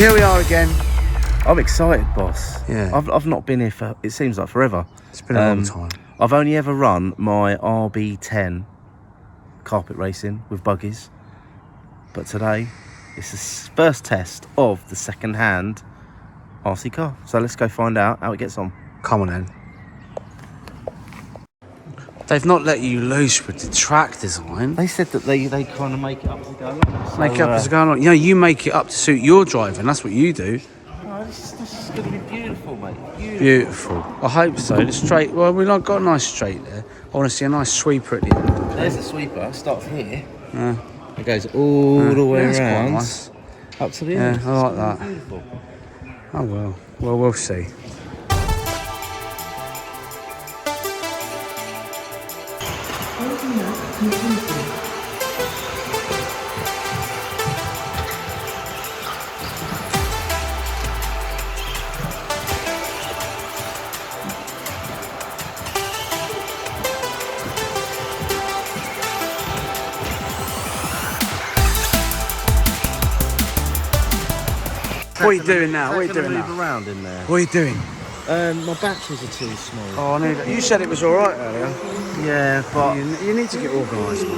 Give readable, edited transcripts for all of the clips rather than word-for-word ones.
here we are again. I'm excited, boss. Yeah. I've not been here for, it seems like forever. It's been a long time. I've only ever run my RB10 carpet racing with buggies. But today, it's the first test of the second-hand RC car. So let's go find out how it gets on. Come on then. They've not let you loose with the track design. They said that they kind of make it up as they go along. So, Make it up as they go along. You know, you make it up to suit your driving. That's what you do. Oh, this is going to be beautiful, mate. Beautiful. I hope so. The straight. Well, we've not got a nice straight there. I want to see a nice sweeper at the end. There's the sweeper. It starts here. It goes all the way around. Nice. Up to the end. Yeah, I like that. Beautiful. Oh well. Well, we'll see. What are you doing now? What are you doing now? Move around in there. What are you doing? My batteries are too small. Oh, I need it. You said it was all right earlier. Yeah, but You need to get organised, man.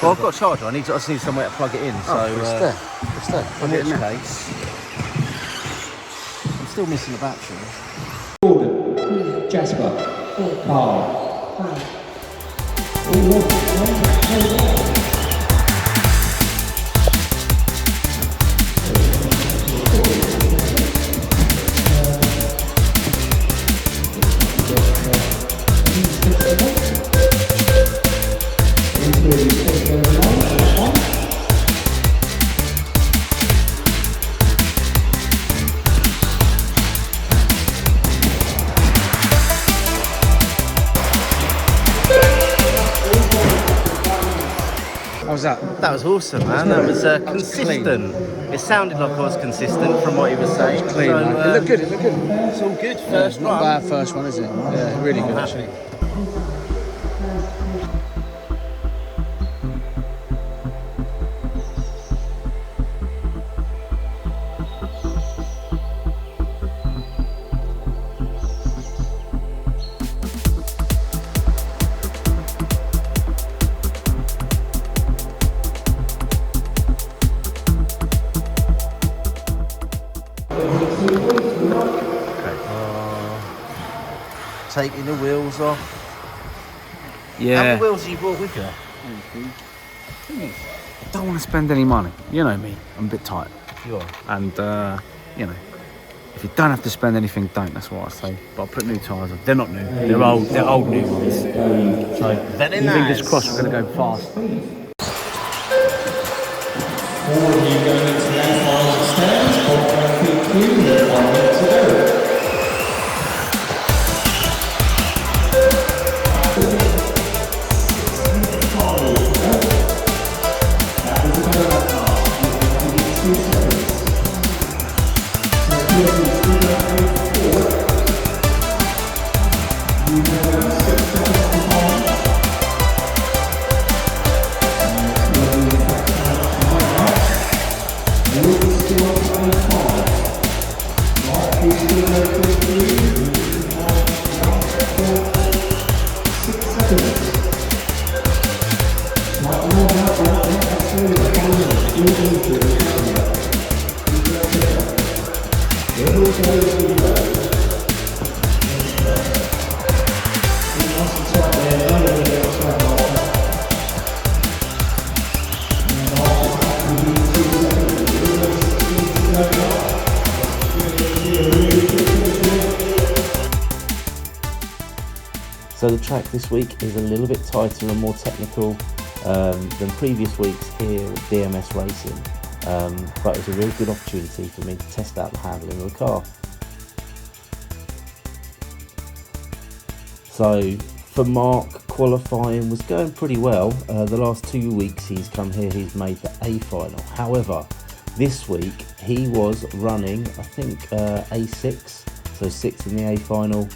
well, I've got a charger. I just need somewhere to plug it in. So It's there. It's there. in which case, I'm still missing the battery. Gordon, Jasper, Carl. How was that? That was awesome, man. That was consistent. It sounded like I was consistent from what he was saying. Clean, man. It looked good. It looked good. It's all good. First Not run. bad first one, is it? Yeah, really good actually. Taking the wheels off. How Yeah. many wheels have you brought with you? I don't want to spend any money. You know me. I'm a bit tight. You are. And, you know, if you don't have to spend anything, don't. That's what I say. But I'll put new tyres on. They're not new. They're old. They're old new ones. So, Very fingers nice. crossed we're going to go fast. All of you going into the final stands, part 3, 1 minute to go. So the track this week is a little bit tighter and more technical than previous weeks here at DMS Racing, but it was a real good opportunity for me to test out the handling of the car. So for Mark, qualifying was going pretty well. The last 2 weeks he's come here, he's made the A final. However, This week he was running, I think, A6, so 6th in the A final,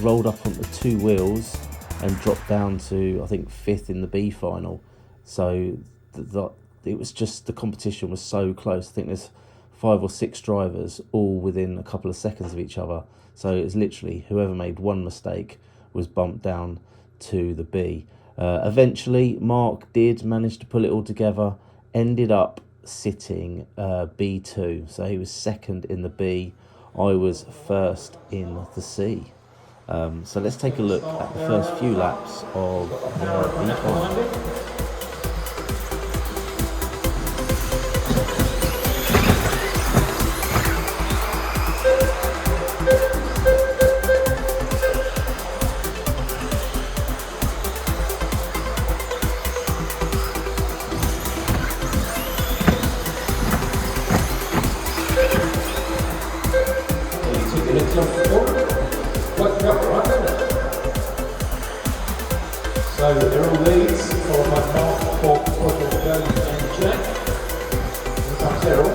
rolled up onto 2 wheels and dropped down to, I think, 5th in the B final. So it was just, the competition was so close. I think there's 5 or 6 drivers all within a couple of seconds of each other. So it was literally whoever made one mistake was bumped down to the B. Eventually, Mark did manage to pull it all together, ended up sitting B2. So he was 2nd in the B. I was 1st in the C. So let's take a look at the first few laps of the B final. So they're all leads, followed by Mark, Paul, and Jack. Here comes Errol.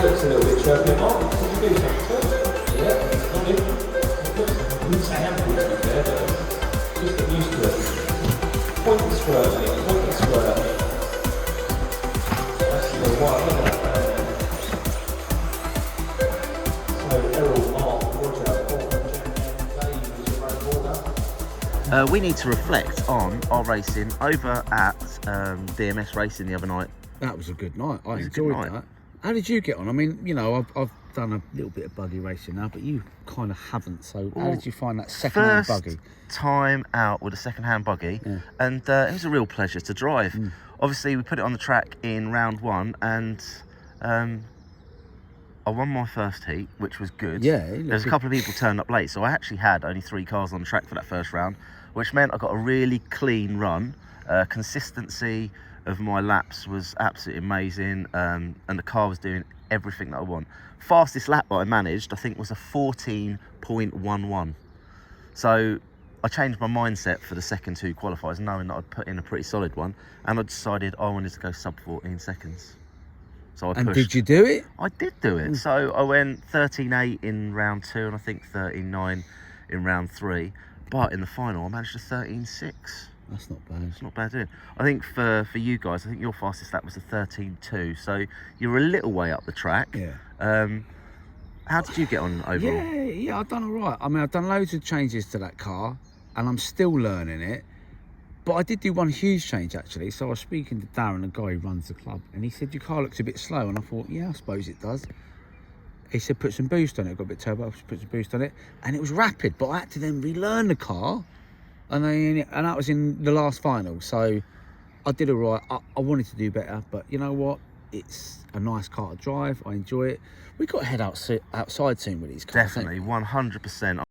Looks a little bit chirpy. Mark, did you do something? Yeah, not in. Wouldn't say I'm good to be there, but just get used to it. Point and squirt, mate. Point and squirt. That's the one, isn't it? So Errol, Mark, Roger, Paul, and Jack, and Dave was your road border. We need to reflect on our racing over at DMS Racing the other night. That was a good night. I a good enjoyed night. that. How did you get on? I mean, you know, I've done a little bit of buggy racing now, but you kind of haven't. So how did you find that second-hand buggy? Time out with a second-hand buggy, Yeah. and it was a real pleasure to drive. Obviously, we put it on the track in round 1, and I won my first heat, which was good. Yeah, There's a couple of people turned up late, so I actually had only 3 cars on the track for that first round, which meant I got a really clean run. Consistency of my laps was absolutely amazing, and the car was doing everything that I want. Fastest lap that I managed, I think, was a 14.11. So I changed my mindset for the second 2 qualifiers, knowing that I'd put in a pretty solid one, and I decided I wanted to go sub 14 seconds. So I pushed. Did you do it? I did do it. So I went 13.8 in round 2, and I think 13.9 in round 3. But in the final, I managed a 13.6. That's not bad. It's not bad doing. I think for you guys, I think your fastest lap was a 13.2. So you're a little way up the track. Yeah. How did you get on overall? Yeah, I've done all right. I mean, I've done loads of changes to that car, and I'm still learning it. But I did do one huge change, actually. So I was speaking to Darren, the guy who runs the club, and he said, your car looks a bit slow. And I thought, yeah, I suppose it does. He said, put some boost on it. Got a bit turbo, I put some boost on it. And it was rapid, but I had to then relearn the car. And that was in the last final. So I did all right. I wanted to do better, but you know what? It's a nice car to drive. I enjoy it. We've got to head outside soon with these cars. Definitely, 100%.